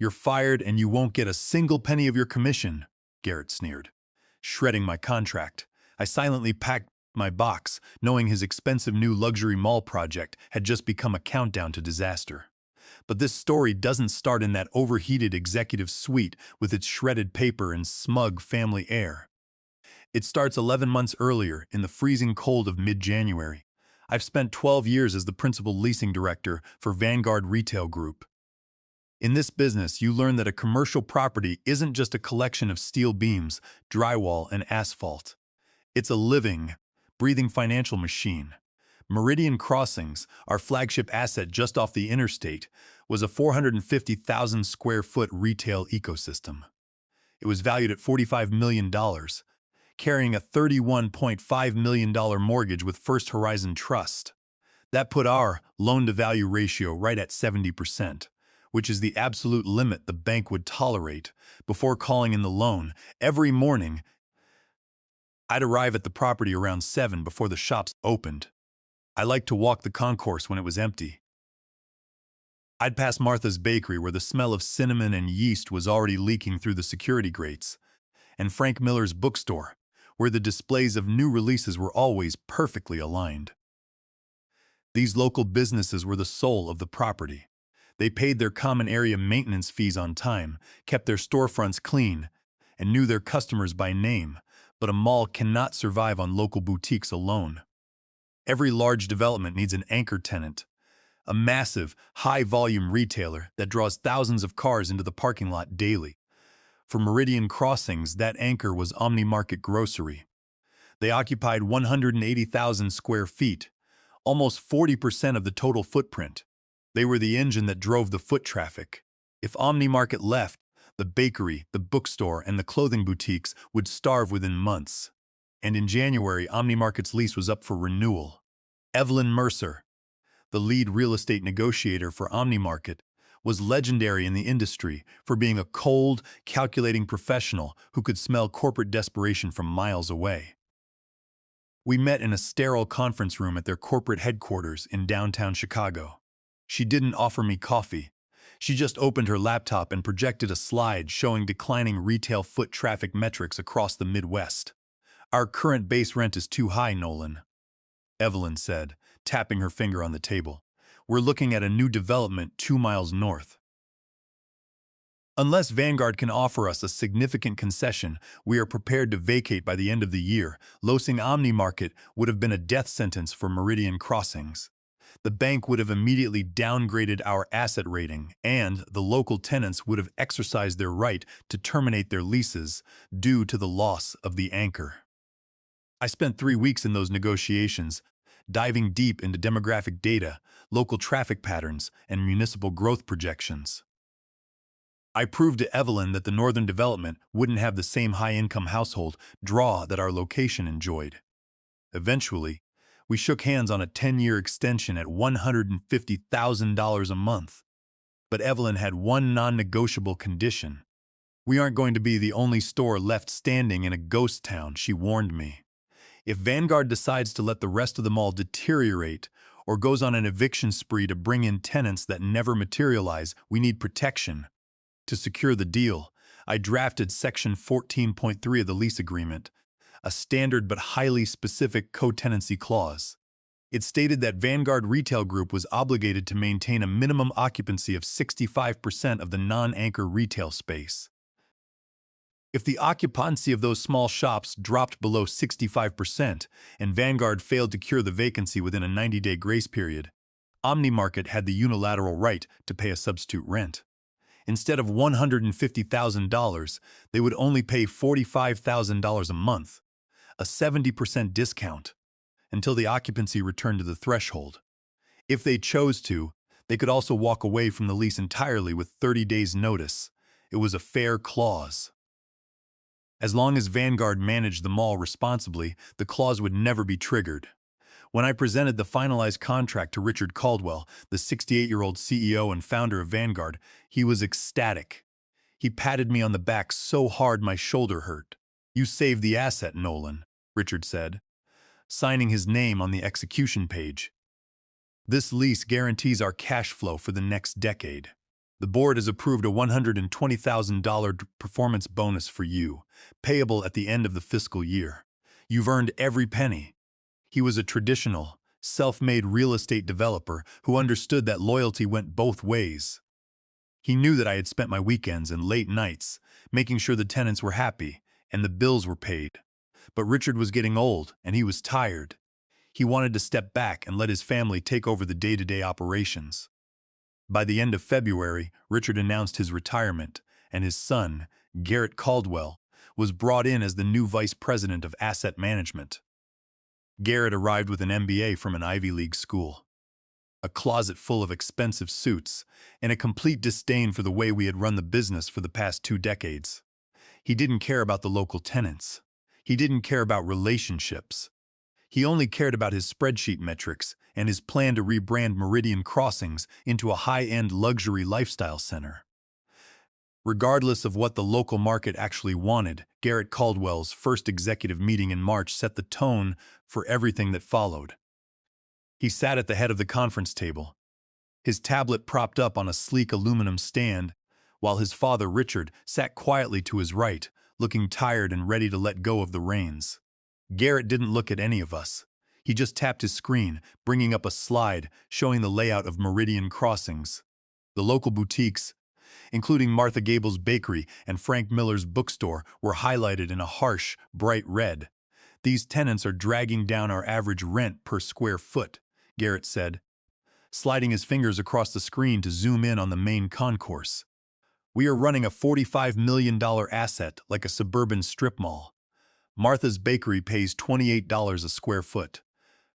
You're fired and you won't get a single penny of your commission, Garrett sneered. Shredding my contract, I silently packed my box, knowing his expensive new luxury mall project had just become a countdown to disaster. But this story doesn't start in that overheated executive suite with its shredded paper and smug family air. It starts 11 months earlier, in the freezing cold of mid-January. I've spent 12 years as the principal leasing director for Vanguard Retail Group. In this business, you learn that a commercial property isn't just a collection of steel beams, drywall, and asphalt. It's a living, breathing financial machine. Meridian Crossings, our flagship asset just off the interstate, was a 450,000 square foot retail ecosystem. It was valued at $45 million, carrying a $31.5 million mortgage with First Horizon Trust. That put our loan-to-value ratio right at 70%, which is the absolute limit the bank would tolerate. Before calling in the loan, every morning, I'd arrive at the property around 7 before the shops opened. I liked to walk the concourse when it was empty. I'd pass Martha's Bakery where the smell of cinnamon and yeast was already leaking through the security grates, and Frank Miller's bookstore, where the displays of new releases were always perfectly aligned. These local businesses were the soul of the property. They paid their common area maintenance fees on time, kept their storefronts clean, and knew their customers by name, but a mall cannot survive on local boutiques alone. Every large development needs an anchor tenant, a massive, high-volume retailer that draws thousands of cars into the parking lot daily. For Meridian Crossings, that anchor was Omni Market Grocery. They occupied 180,000 square feet, almost 40% of the total footprint. They were the engine that drove the foot traffic. If Omni Market left, the bakery, the bookstore, and the clothing boutiques would starve within months. And in January, Omni Market's lease was up for renewal. Evelyn Mercer, the lead real estate negotiator for Omni Market, was legendary in the industry for being a cold, calculating professional who could smell corporate desperation from miles away. We met in a sterile conference room at their corporate headquarters in downtown Chicago. She didn't offer me coffee. She just opened her laptop and projected a slide showing declining retail foot traffic metrics across the Midwest. Our current base rent is too high, Nolan, Evelyn said, tapping her finger on the table. We're looking at a new development 2 miles north. Unless Vanguard can offer us a significant concession, we are prepared to vacate by the end of the year. Losing Omni Market would have been a death sentence for Meridian Crossings. The bank would have immediately downgraded our asset rating, and the local tenants would have exercised their right to terminate their leases due to the loss of the anchor. I spent 3 weeks in those negotiations, diving deep into demographic data, local traffic patterns, and municipal growth projections. I proved to Evelyn that the northern development wouldn't have the same high-income household draw that our location enjoyed. Eventually, we shook hands on a 10-year extension at $150,000 a month. But Evelyn had one non-negotiable condition. We aren't going to be the only store left standing in a ghost town, she warned me. If Vanguard decides to let the rest of the mall deteriorate or goes on an eviction spree to bring in tenants that never materialize, we need protection. To secure the deal, I drafted Section 14.3 of the lease agreement, a standard but highly specific co-tenancy clause. It stated that Vanguard Retail Group was obligated to maintain a minimum occupancy of 65% of the non-anchor retail space. If the occupancy of those small shops dropped below 65% and Vanguard failed to cure the vacancy within a 90-day grace period, Omni Market had the unilateral right to pay a substitute rent. Instead of $150,000, they would only pay $45,000 a month, a 70% discount, until the occupancy returned to the threshold. If they chose to, they could also walk away from the lease entirely with 30 days' notice. It was a fair clause. As long as Vanguard managed the mall responsibly, the clause would never be triggered. When I presented the finalized contract to Richard Caldwell, the 68-year-old CEO and founder of Vanguard, he was ecstatic. He patted me on the back so hard my shoulder hurt. "You saved the asset, Nolan," Richard said, signing his name on the execution page. "This lease guarantees our cash flow for the next decade." The board has approved a $120,000 performance bonus for you, payable at the end of the fiscal year. You've earned every penny. He was a traditional, self-made real estate developer who understood that loyalty went both ways. He knew that I had spent my weekends and late nights making sure the tenants were happy and the bills were paid. But Richard was getting old and he was tired. He wanted to step back and let his family take over the day-to-day operations. By the end of February, Richard announced his retirement, and his son, Garrett Caldwell, was brought in as the new vice president of asset management. Garrett arrived with an MBA from an Ivy League school, a closet full of expensive suits, and a complete disdain for the way we had run the business for the past 2 decades. He didn't care about the local tenants. He didn't care about relationships. He only cared about his spreadsheet metrics and his plan to rebrand Meridian Crossings into a high-end luxury lifestyle center. Regardless of what the local market actually wanted, Garrett Caldwell's first executive meeting in March set the tone for everything that followed. He sat at the head of the conference table, his tablet propped up on a sleek aluminum stand, while his father, Richard, sat quietly to his right, looking tired and ready to let go of the reins. Garrett didn't look at any of us. He just tapped his screen, bringing up a slide showing the layout of Meridian Crossings. The local boutiques, including Martha Gable's bakery and Frank Miller's bookstore, were highlighted in a harsh, bright red. "These tenants are dragging down our average rent per square foot," Garrett said, sliding his fingers across the screen to zoom in on the main concourse. "We are running a $45 million asset like a suburban strip mall. Martha's bakery pays $28 a square foot.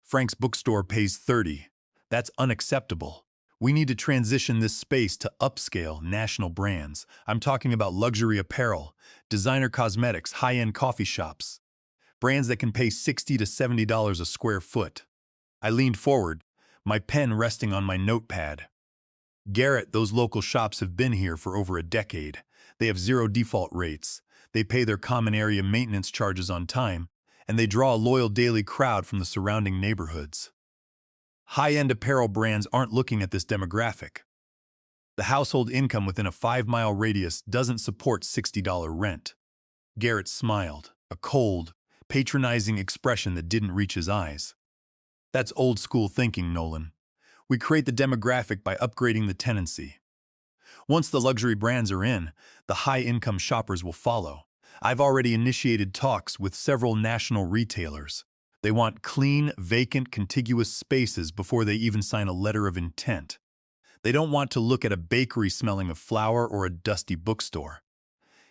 Frank's bookstore pays $30. That's unacceptable. We need to transition this space to upscale national brands. I'm talking about luxury apparel, designer cosmetics, high-end coffee shops. Brands that can pay $60 to $70 a square foot." I leaned forward, my pen resting on my notepad. "Garrett, those local shops have been here for over a decade. They have zero default rates. They pay their common area maintenance charges on time, and they draw a loyal daily crowd from the surrounding neighborhoods. High-end apparel brands aren't looking at this demographic. The household income within a 5-mile radius doesn't support $60 rent." Garrett smiled, a cold, patronizing expression that didn't reach his eyes. "That's old-school thinking, Nolan. We create the demographic by upgrading the tenancy. Once the luxury brands are in, the high-income shoppers will follow. I've already initiated talks with several national retailers. They want clean, vacant, contiguous spaces before they even sign a letter of intent. They don't want to look at a bakery smelling of flour or a dusty bookstore."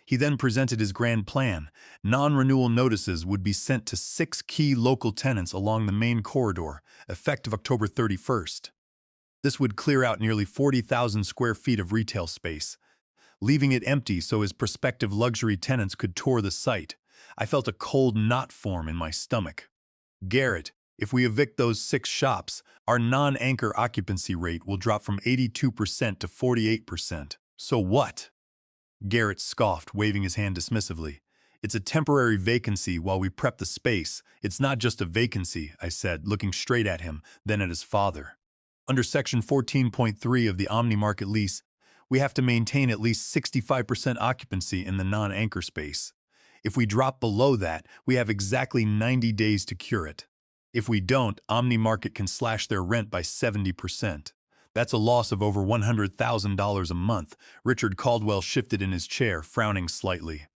He then presented his grand plan. Non-renewal notices would be sent to 6 key local tenants along the main corridor, effective October 31st. This would clear out nearly 40,000 square feet of retail space, leaving it empty so his prospective luxury tenants could tour the site. I felt a cold knot form in my stomach. "Garrett, if we evict those 6 shops, our non-anchor occupancy rate will drop from 82% to 48%. So what?" Garrett scoffed, waving his hand dismissively. "It's a temporary vacancy while we prep the space. It's not just a vacancy," I said, looking straight at him, then at his father. "Under Section 14.3 of the Omni-Market lease, we have to maintain at least 65% occupancy in the non-anchor space. If we drop below that, we have exactly 90 days to cure it. If we don't, Omni-Market can slash their rent by 70%. That's a loss of over $100,000 a month." Richard Caldwell shifted in his chair, frowning slightly.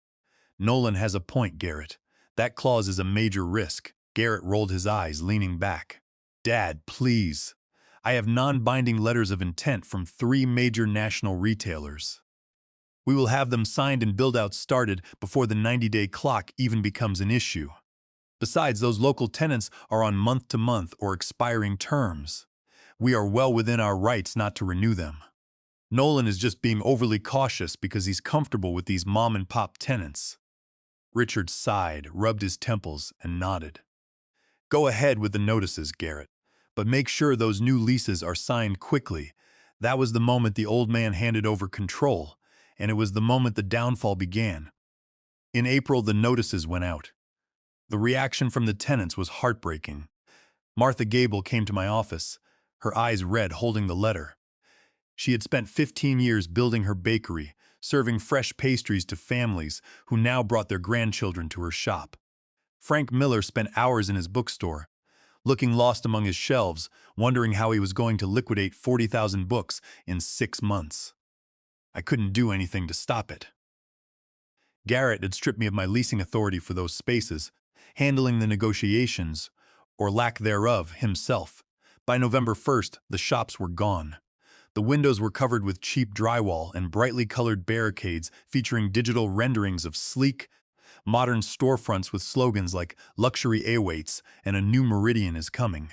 "Nolan has a point, Garrett. That clause is a major risk." Garrett rolled his eyes, leaning back. "Dad, please. I have non-binding letters of intent from 3 major national retailers. We will have them signed and build-out started before the 90-day clock even becomes an issue. Besides, those local tenants are on month-to-month or expiring terms. We are well within our rights not to renew them. Nolan is just being overly cautious because he's comfortable with these mom-and-pop tenants." Richard sighed, rubbed his temples, and nodded. "Go ahead with the notices, Garrett, but make sure those new leases are signed quickly." That was the moment the old man handed over control, and it was the moment the downfall began. In April, the notices went out. The reaction from the tenants was heartbreaking. Martha Gable came to my office, her eyes red, holding the letter. She had spent 15 years building her bakery, serving fresh pastries to families who now brought their grandchildren to her shop. Frank Miller spent hours in his bookstore, looking lost among his shelves, wondering how he was going to liquidate 40,000 books in 6 months. I couldn't do anything to stop it. Garrett had stripped me of my leasing authority for those spaces, handling the negotiations, or lack thereof, himself. By November 1st, the shops were gone. The windows were covered with cheap drywall and brightly colored barricades featuring digital renderings of sleek, modern storefronts with slogans like "Luxury awaits" and "A new meridian is coming."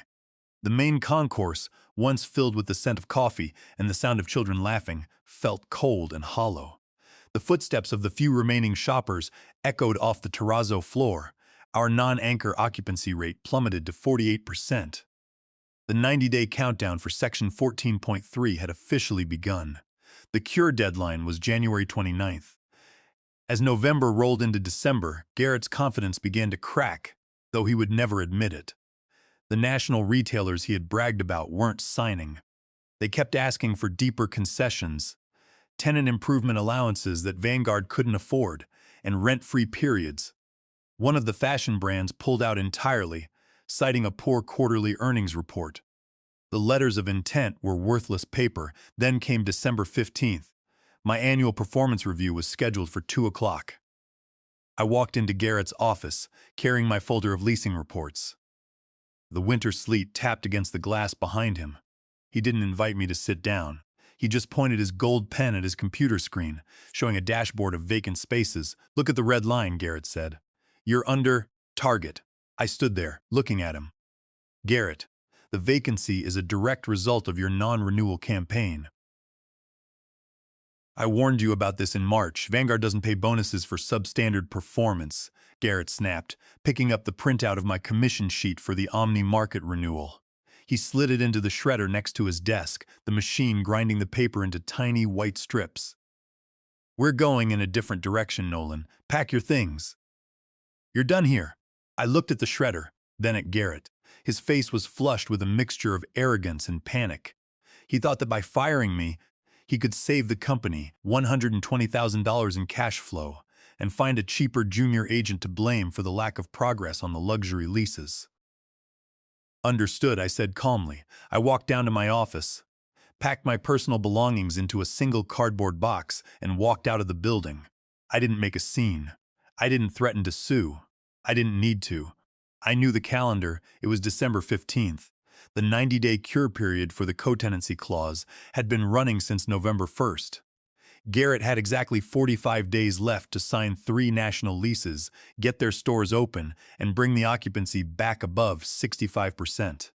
The main concourse, once filled with the scent of coffee and the sound of children laughing, felt cold and hollow. The footsteps of the few remaining shoppers echoed off the terrazzo floor. Our non-anchor occupancy rate plummeted to 48%. The 90-day countdown for Section 14.3 had officially begun. The cure deadline was January 29th. As November rolled into December, Garrett's confidence began to crack, though he would never admit it. The national retailers he had bragged about weren't signing. They kept asking for deeper concessions, tenant improvement allowances that Vanguard couldn't afford, and rent-free periods. One of the fashion brands pulled out entirely, citing a poor quarterly earnings report. The letters of intent were worthless paper. Then came December 15th. My annual performance review was scheduled for 2 o'clock. I walked into Garrett's office, carrying my folder of leasing reports. The winter sleet tapped against the glass behind him. He didn't invite me to sit down. He just pointed his gold pen at his computer screen, showing a dashboard of vacant spaces. "Look at the red line," Garrett said. "You're under target." I stood there, looking at him. "Garrett, the vacancy is a direct result of your non-renewal campaign. I warned you about this in March. Vanguard doesn't pay bonuses for substandard performance," Garrett snapped, picking up the printout of my commission sheet for the Omni Market renewal. He slid it into the shredder next to his desk, the machine grinding the paper into tiny white strips. "We're going in a different direction, Nolan. Pack your things. You're done here." I looked at the shredder, then at Garrett. His face was flushed with a mixture of arrogance and panic. He thought that by firing me, he could save the company $120,000 in cash flow and find a cheaper junior agent to blame for the lack of progress on the luxury leases. "Understood," I said calmly. I walked down to my office, packed my personal belongings into a single cardboard box, and walked out of the building. I didn't make a scene. I didn't threaten to sue. I didn't need to. I knew the calendar. It was December 15th. The 90-day cure period for the co-tenancy clause had been running since November 1st. Garrett had exactly 45 days left to sign 3 national leases, get their stores open, and bring the occupancy back above 65%.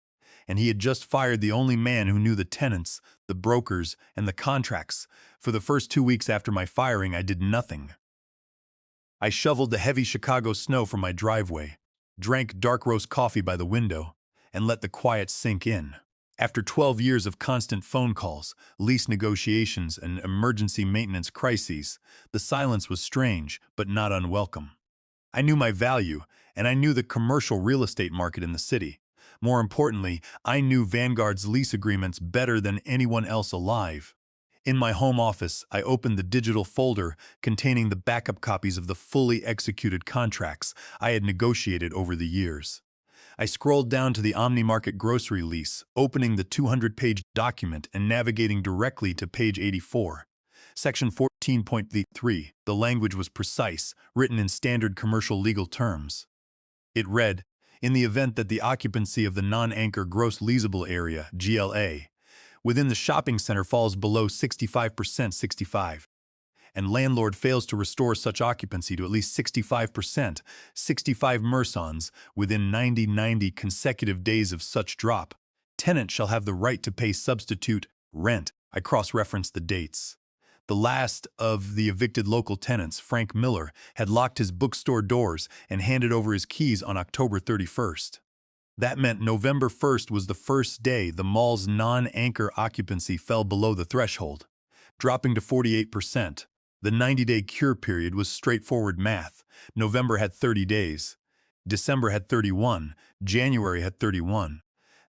And he had just fired the only man who knew the tenants, the brokers, and the contracts. For the first 2 weeks after my firing, I did nothing. I shoveled the heavy Chicago snow from my driveway, drank dark roast coffee by the window, and let the quiet sink in. After 12 years of constant phone calls, lease negotiations, and emergency maintenance crises, the silence was strange but not unwelcome. I knew my value, and I knew the commercial real estate market in the city. More importantly, I knew Vanguard's lease agreements better than anyone else alive. In my home office, I opened the digital folder containing the backup copies of the fully executed contracts I had negotiated over the years. I scrolled down to the Omni Market grocery lease, opening the 200-page document and navigating directly to page 84. Section 14.3. The language was precise, written in standard commercial legal terms. It read, "In the event that the occupancy of the non-anchor gross leasable area, GLA, within the shopping center falls below 65%, 65, and landlord fails to restore such occupancy to at least 65%, 65 mersons, within 90 consecutive days of such drop, tenant shall have the right to pay substitute rent." I cross-referenced the dates. The last of the evicted local tenants, Frank Miller, had locked his bookstore doors and handed over his keys on October 31st. That meant November 1st was the first day the mall's non-anchor occupancy fell below the threshold, dropping to 48%. The 90-day cure period was straightforward math. November had 30 days. December had 31. January had 31.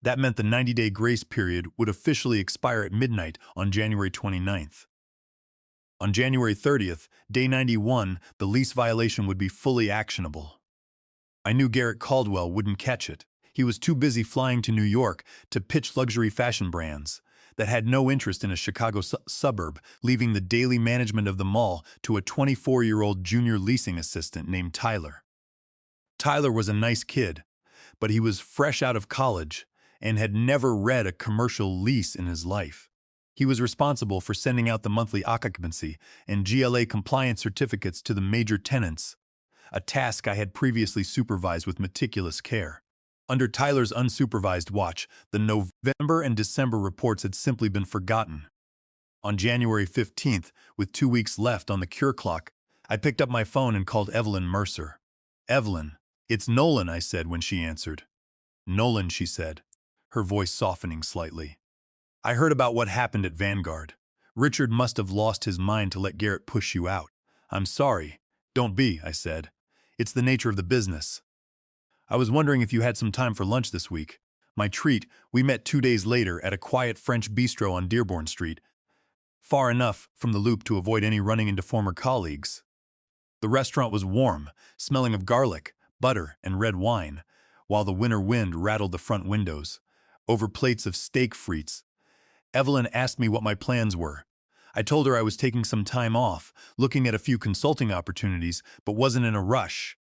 That meant the 90-day grace period would officially expire at midnight on January 29th. On January 30th, day 91, the lease violation would be fully actionable. I knew Garrett Caldwell wouldn't catch it. He was too busy flying to New York to pitch luxury fashion brands that had no interest in a Chicago suburb, leaving the daily management of the mall to a 24-year-old junior leasing assistant named Tyler. Tyler was a nice kid, but he was fresh out of college and had never read a commercial lease in his life. He was responsible for sending out the monthly occupancy and GLA compliance certificates to the major tenants, a task I had previously supervised with meticulous care. Under Tyler's unsupervised watch, the November and December reports had simply been forgotten. On January 15th, with 2 weeks left on the cure clock, I picked up my phone and called Evelyn Mercer. "Evelyn, it's Nolan," I said when she answered. "Nolan," she said, her voice softening slightly. "I heard about what happened at Vanguard. Richard must have lost his mind to let Garrett push you out." "I'm sorry." "Don't be," I said. "It's the nature of the business. I was wondering if you had some time for lunch this week." My treat, we met 2 days later at a quiet French bistro on Dearborn Street, far enough from the loop to avoid any running into former colleagues. The restaurant was warm, smelling of garlic, butter, and red wine, while the winter wind rattled the front windows. Over plates of steak frites, Evelyn asked me what my plans were. I told her I was taking some time off, looking at a few consulting opportunities, but wasn't in a rush.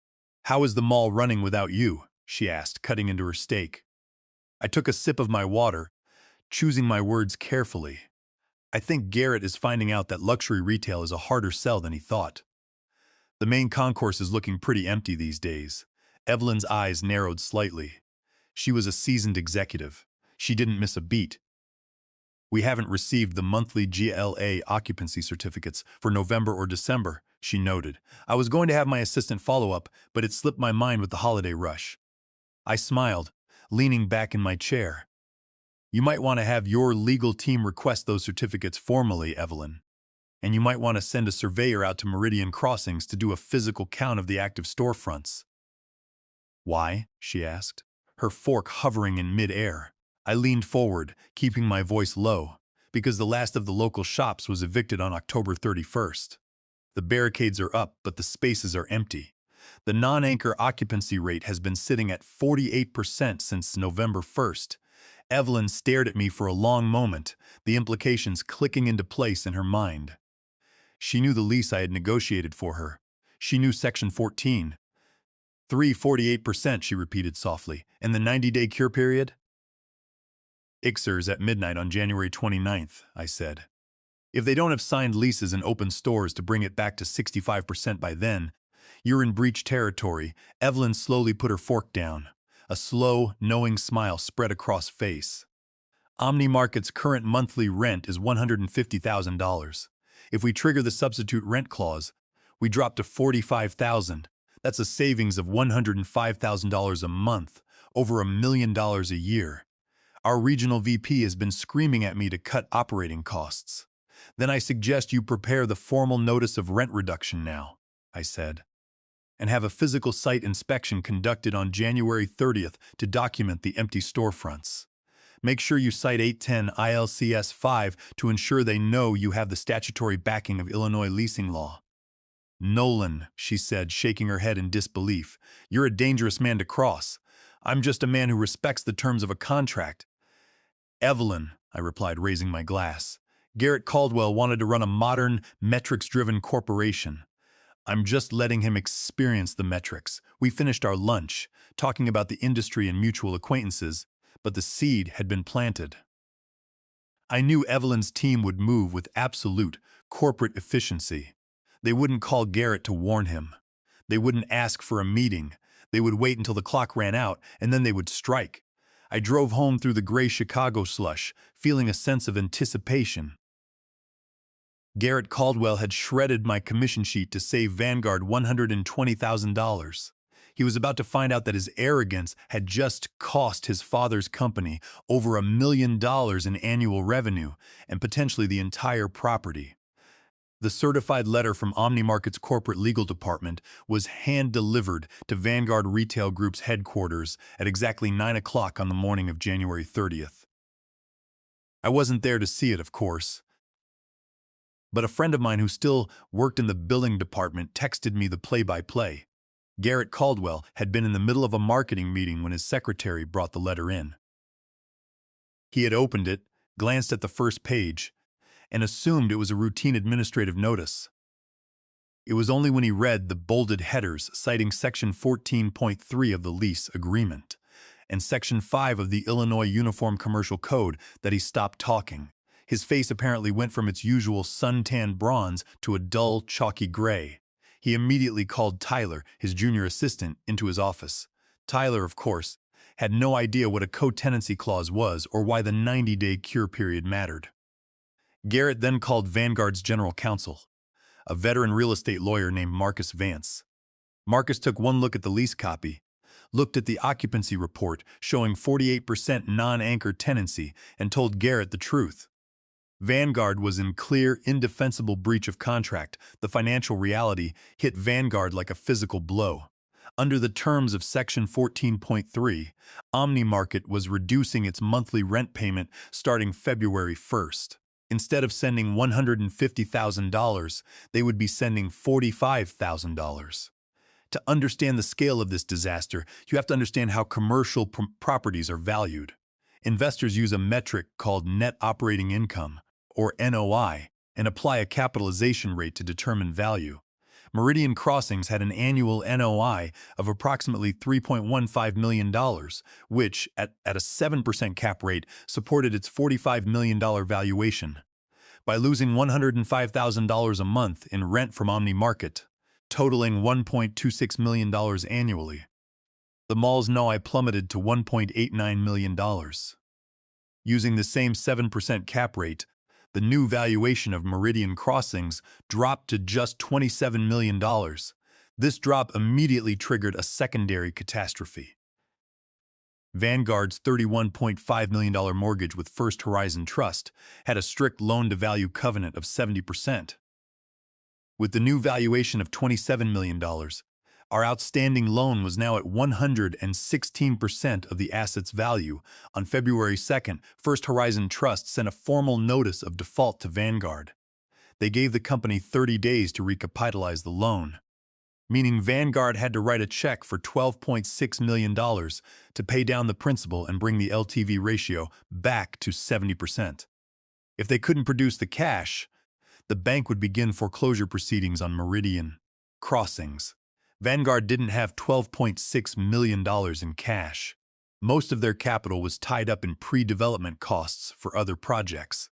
"How is the mall running without you?" she asked, cutting into her steak. I took a sip of my water, choosing my words carefully. "I think Garrett is finding out that luxury retail is a harder sell than he thought. The main concourse is looking pretty empty these days." Evelyn's eyes narrowed slightly. She was a seasoned executive. She didn't miss a beat. "We haven't received the monthly GLA occupancy certificates for November or December," she noted. "I was going to have my assistant follow up, but it slipped my mind with the holiday rush." I smiled, leaning back in my chair. "You might want to have your legal team request those certificates formally, Evelyn. And you might want to send a surveyor out to Meridian Crossings to do a physical count of the active storefronts." "Why?" she asked, her fork hovering in mid-air. I leaned forward, keeping my voice low, because the last of the local shops was evicted on October 31st. The barricades are up, but the spaces are empty. The non-anchor occupancy rate has been sitting at 48% since November 1st. Evelyn stared at me for a long moment, the implications clicking into place in her mind. She knew the lease I had negotiated for her. She knew Section 14. 48%, she repeated softly. "And the 90-day cure period?" "ILCS at midnight on January 29th, I said. "If they don't have signed leases and open stores to bring it back to 65% by then, you're in breach territory." Evelyn slowly put her fork down. A slow, knowing smile spread across face. "Omni-Market's current monthly rent is $150,000. If we trigger the substitute rent clause, we drop to $45,000. That's a savings of $105,000 a month, over $1 million a year. Our regional VP has been screaming at me to cut operating costs. Then I suggest you prepare the formal notice of rent reduction now," I said, "and have a physical site inspection conducted on January 30th to document the empty storefronts. Make sure you cite 810 ILCS 5 to ensure they know you have the statutory backing of Illinois leasing law." "Nolan," she said, shaking her head in disbelief, "you're a dangerous man to cross. I'm just a man who respects the terms of a contract." "Evelyn," I replied, raising my glass, "Garrett Caldwell wanted to run a modern, metrics-driven corporation. I'm just letting him experience the metrics." We finished our lunch, talking about the industry and mutual acquaintances, but the seed had been planted. I knew Evelyn's team would move with absolute corporate efficiency. They wouldn't call Garrett to warn him. They wouldn't ask for a meeting. They would wait until the clock ran out, and then they would strike. I drove home through the gray Chicago slush, feeling a sense of anticipation. Garrett Caldwell had shredded my commission sheet to save Vanguard $120,000. He was about to find out that his arrogance had just cost his father's company over $1 million in annual revenue and potentially the entire property. The certified letter from OmniMarket's corporate legal department was hand-delivered to Vanguard Retail Group's headquarters at exactly 9 o'clock on the morning of January 30th. I wasn't there to see it, of course, but a friend of mine who still worked in the billing department texted me the play-by-play. Garrett Caldwell had been in the middle of a marketing meeting when his secretary brought the letter in. He had opened it, glanced at the first page, and assumed it was a routine administrative notice. It was only when he read the bolded headers citing Section 14.3 of the lease agreement and Section 5 of the Illinois Uniform Commercial Code that he stopped talking. His face apparently went from its usual suntan bronze to a dull, chalky gray. He immediately called Tyler, his junior assistant, into his office. Tyler, of course, had no idea what a co-tenancy clause was or why the 90-day cure period mattered. Garrett then called Vanguard's general counsel, a veteran real estate lawyer named Marcus Vance. Marcus took one look at the lease copy, looked at the occupancy report showing 48% non-anchor tenancy, and told Garrett the truth. Vanguard was in clear, indefensible breach of contract. The financial reality hit Vanguard like a physical blow. Under the terms of Section 14.3, OmniMarket was reducing its monthly rent payment starting February 1st. Instead of sending $150,000, they would be sending $45,000. To understand the scale of this disaster, you have to understand how commercial properties are valued. Investors use a metric called net operating income, or NOI, and apply a capitalization rate to determine value. Meridian Crossings had an annual NOI of approximately $3.15 million, which, at a 7% cap rate, supported its $45 million valuation. By losing $105,000 a month in rent from OmniMarket, totaling $1.26 million annually, the mall's NOI plummeted to $1.89 million. Using the same 7% cap rate, the new valuation of Meridian Crossings dropped to just $27 million. This drop immediately triggered a secondary catastrophe. Vanguard's $31.5 million mortgage with First Horizon Trust had a strict loan-to-value covenant of 70%. With the new valuation of $27 million, our outstanding loan was now at 116% of the asset's value. On February 2nd, First Horizon Trust sent a formal notice of default to Vanguard. They gave the company 30 days to recapitalize the loan, meaning Vanguard had to write a check for $12.6 million to pay down the principal and bring the LTV ratio back to 70%. If they couldn't produce the cash, the bank would begin foreclosure proceedings on Meridian Crossings. Vanguard didn't have $12.6 million in cash. Most of their capital was tied up in pre-development costs for other projects.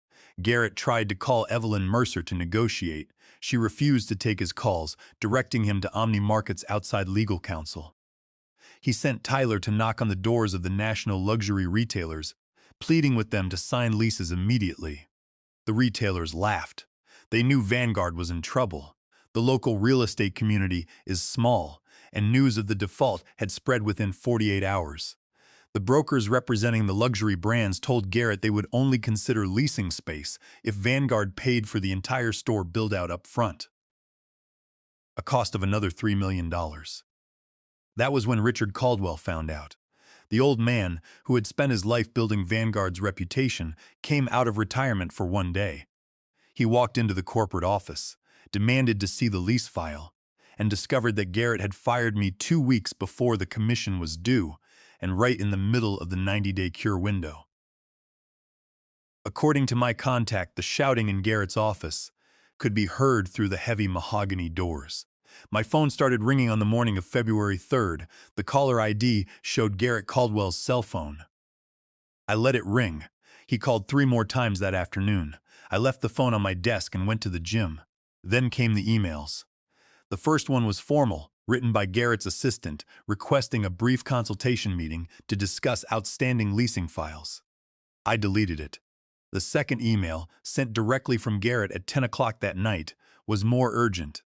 Garrett tried to call Evelyn Mercer to negotiate. She refused to take his calls, directing him to OmniMarket's outside legal counsel. He sent Tyler to knock on the doors of the national luxury retailers, pleading with them to sign leases immediately. The retailers laughed. They knew Vanguard was in trouble. The local real estate community is small, and news of the default had spread within 48 hours. The brokers representing the luxury brands told Garrett they would only consider leasing space if Vanguard paid for the entire store build-out up front, a cost of another $3 million. That was when Richard Caldwell found out. The old man, who had spent his life building Vanguard's reputation, came out of retirement for one day. He walked into the corporate office, demanded to see the lease file, and discovered that Garrett had fired me 2 weeks before the commission was due, and right in the middle of the 90-day cure window. According to my contact, the shouting in Garrett's office could be heard through the heavy mahogany doors. My phone started ringing on the morning of February 3rd. The caller ID showed Garrett Caldwell's cell phone. I let it ring. He called 3 more times that afternoon. I left the phone on my desk and went to the gym. Then came the emails. The first one was formal, written by Garrett's assistant, requesting a brief consultation meeting to discuss outstanding leasing files. I deleted it. The second email, sent directly from Garrett at 10 o'clock that night, was more urgent.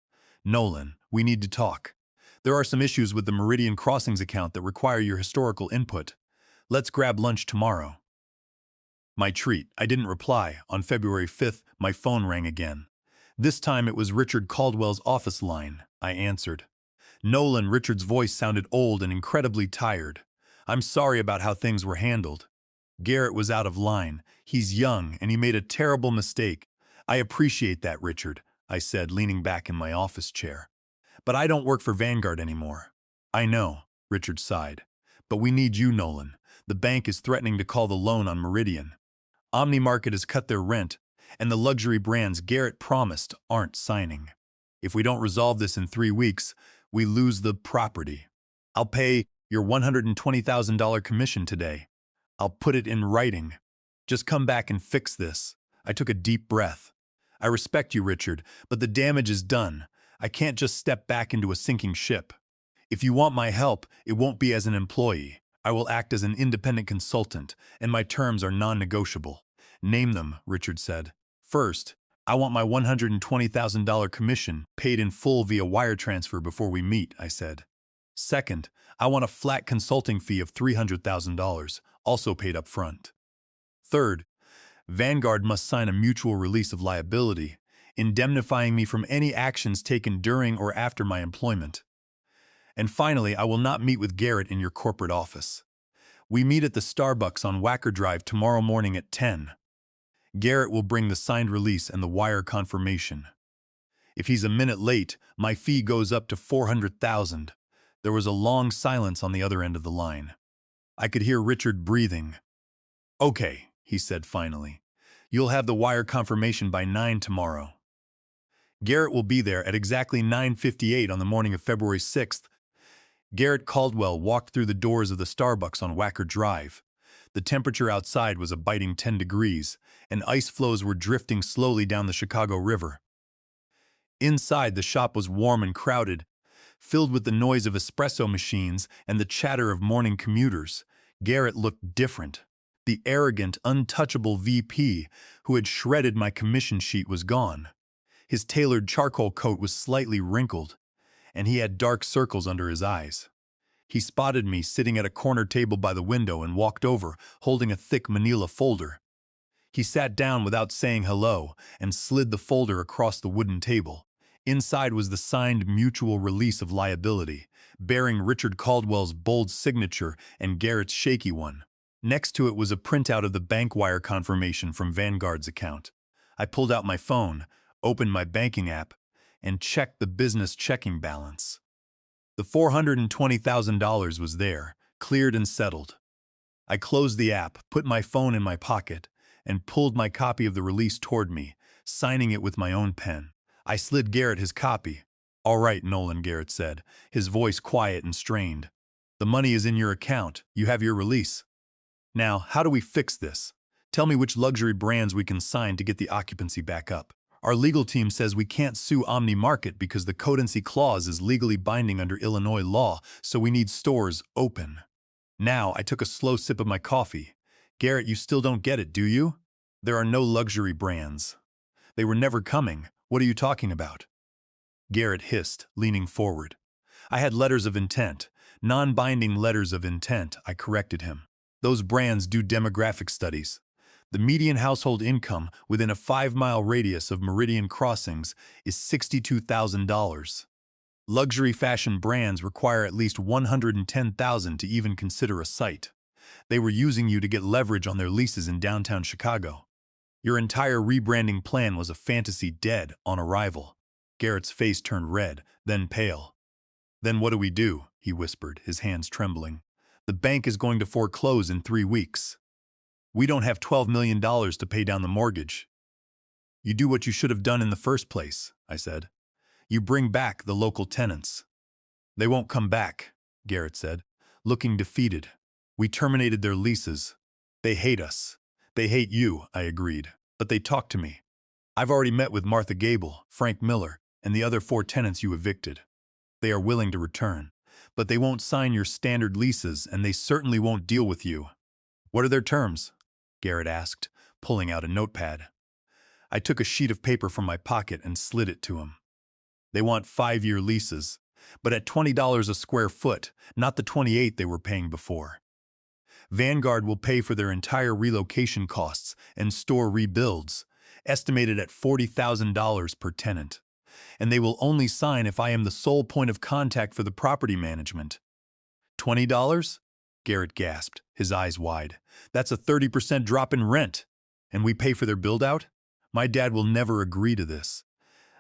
Nolan, we need to talk. There are some issues with the Meridian Crossings account that require your historical input. Let's grab lunch tomorrow. My treat, I didn't reply. On February 5th, my phone rang again. This time it was Richard Caldwell's office line, I answered. Nolan, Richard's voice sounded old and incredibly tired. I'm sorry about how things were handled. Garrett was out of line. He's young, and he made a terrible mistake. I appreciate that, Richard, I said, leaning back in my office chair. But I don't work for Vanguard anymore. I know, Richard sighed. But we need you, Nolan. The bank is threatening to call the loan on Meridian. OmniMarket has cut their rent, and the luxury brands Garrett promised aren't signing. If we don't resolve this in 3 weeks, we lose the property. I'll pay your $120,000 commission today. I'll put it in writing. Just come back and fix this. I took a deep breath. I respect you, Richard, but the damage is done. I can't just step back into a sinking ship. If you want my help, it won't be as an employee. I will act as an independent consultant, and my terms are non-negotiable. Name them, Richard said. First, I want my $120,000 commission paid in full via wire transfer before we meet, I said. Second, I want a flat consulting fee of $300,000, also paid up front. Third, Vanguard must sign a mutual release of liability, indemnifying me from any actions taken during or after my employment. And finally, I will not meet with Garrett in your corporate office. We meet at the Starbucks on Wacker Drive tomorrow morning at 10. Garrett will bring the signed release and the wire confirmation. If he's a minute late, my fee goes up to $400,000. There was a long silence on the other end of the line. I could hear Richard breathing. Okay, he said finally. You'll have the wire confirmation by 9 tomorrow. Garrett will be there at exactly 9:58 on the morning of February 6th. Garrett Caldwell walked through the doors of the Starbucks on Wacker Drive. The temperature outside was a biting 10 degrees, and ice floes were drifting slowly down the Chicago River. Inside, the shop was warm and crowded, filled with the noise of espresso machines and the chatter of morning commuters. Garrett looked different. The arrogant, untouchable VP who had shredded my commission sheet was gone. His tailored charcoal coat was slightly wrinkled, and he had dark circles under his eyes. He spotted me sitting at a corner table by the window and walked over, holding a thick manila folder. He sat down without saying hello and slid the folder across the wooden table. Inside was the signed mutual release of liability, bearing Richard Caldwell's bold signature and Garrett's shaky one. Next to it was a printout of the bank wire confirmation from Vanguard's account. I pulled out my phone, opened my banking app, and checked the business checking balance. The $420,000 was there, cleared and settled. I closed the app, put my phone in my pocket, and pulled my copy of the release toward me, signing it with my own pen. I slid Garrett his copy. All right, Nolan, Garrett said, his voice quiet and strained. The money is in your account. You have your release. Now, how do we fix this? Tell me which luxury brands we can sign to get the occupancy back up. Our legal team says we can't sue OmniMarket because the codency clause is legally binding under Illinois law, so we need stores open. Now, I took a slow sip of my coffee. Garrett, you still don't get it, do you? There are no luxury brands. They were never coming. What are you talking about? Garrett hissed, leaning forward. I had letters of intent. Non-binding letters of intent, I corrected him. Those brands do demographic studies. The median household income within a 5-mile radius of Meridian crossings is $62,000. Luxury fashion brands require at least $110,000 to even consider a site. They were using you to get leverage on their leases in downtown Chicago. Your entire rebranding plan was a fantasy dead on arrival. Garrett's face turned red, then pale. Then what do we do? He whispered, his hands trembling. The bank is going to foreclose in 3 weeks. We don't have $12 million to pay down the mortgage. You do what you should have done in the first place, I said. You bring back the local tenants. They won't come back, Garrett said, looking defeated. We terminated their leases. They hate us. They hate you, I agreed, but they talk to me. I've already met with Martha Gable, Frank Miller, and the other 4 tenants you evicted. They are willing to return, but they won't sign your standard leases and they certainly won't deal with you. What are their terms? Garrett asked, pulling out a notepad. I took a sheet of paper from my pocket and slid it to him. They want 5-year leases, but at $20 a square foot, not the $28 they were paying before. Vanguard will pay for their entire relocation costs and store rebuilds, estimated at $40,000 per tenant. And they will only sign if I am the sole point of contact for the property management. $20? Garrett gasped, his eyes wide. That's a 30% drop in rent. And we pay for their build-out? My dad will never agree to this.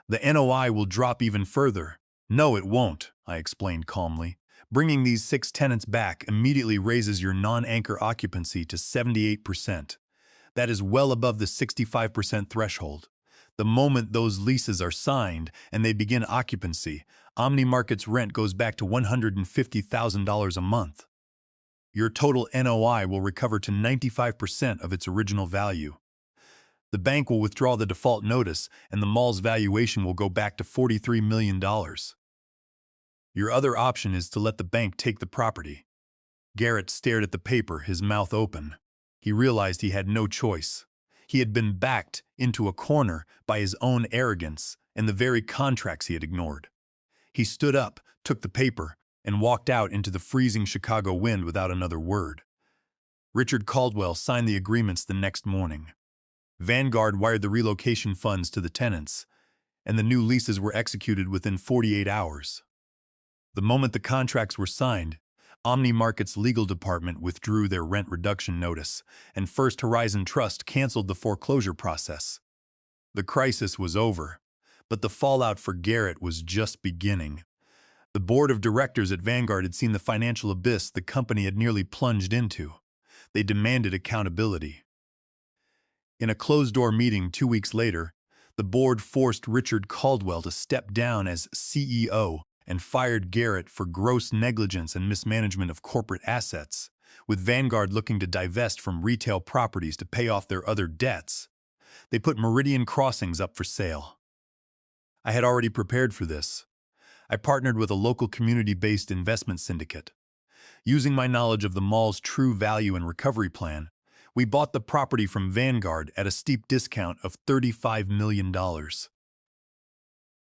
The NOI will drop even further. No, it won't, I explained calmly. Bringing these 6 tenants back immediately raises your non-anchor occupancy to 78%. That is well above the 65% threshold. The moment those leases are signed and they begin occupancy, OmniMarket's rent goes back to $150,000 a month. Your total NOI will recover to 95% of its original value. The bank will withdraw the default notice and the mall's valuation will go back to $43 million. Your other option is to let the bank take the property. Garrett stared at the paper, his mouth open. He realized he had no choice. He had been backed into a corner by his own arrogance and the very contracts he had ignored. He stood up, took the paper, and walked out into the freezing Chicago wind without another word. Richard Caldwell signed the agreements the next morning. Vanguard wired the relocation funds to the tenants, and the new leases were executed within 48 hours. The moment the contracts were signed, OmniMarket's legal department withdrew their rent reduction notice, and First Horizon Trust canceled the foreclosure process. The crisis was over, but the fallout for Garrett was just beginning. The board of directors at Vanguard had seen the financial abyss the company had nearly plunged into. They demanded accountability. In a closed-door meeting 2 weeks later, the board forced Richard Caldwell to step down as CEO and fired Garrett for gross negligence and mismanagement of corporate assets, with Vanguard looking to divest from retail properties to pay off their other debts. They put Meridian Crossings up for sale. I had already prepared for this. I partnered with a local community-based investment syndicate. Using my knowledge of the mall's true value and recovery plan, we bought the property from Vanguard at a steep discount of $35 million.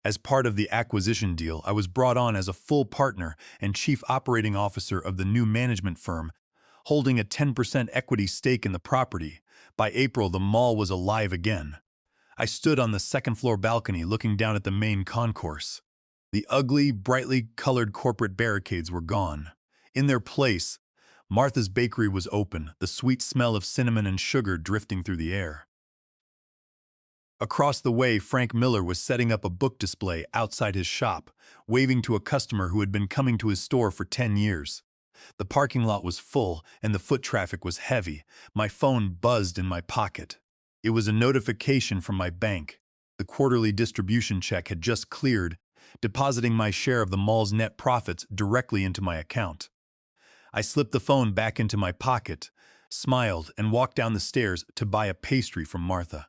As part of the acquisition deal, I was brought on as a full partner and chief operating officer of the new management firm, holding a 10% equity stake in the property. By April, the mall was alive again. I stood on the second-floor balcony looking down at the main concourse. The ugly, brightly colored corporate barricades were gone. In their place, Martha's Bakery was open, the sweet smell of cinnamon and sugar drifting through the air. Across the way, Frank Miller was setting up a book display outside his shop, waving to a customer who had been coming to his store for 10 years. The parking lot was full, and the foot traffic was heavy. My phone buzzed in my pocket. It was a notification from my bank. The quarterly distribution check had just cleared, depositing my share of the mall's net profits directly into my account. I slipped the phone back into my pocket, smiled, and walked down the stairs to buy a pastry from Martha.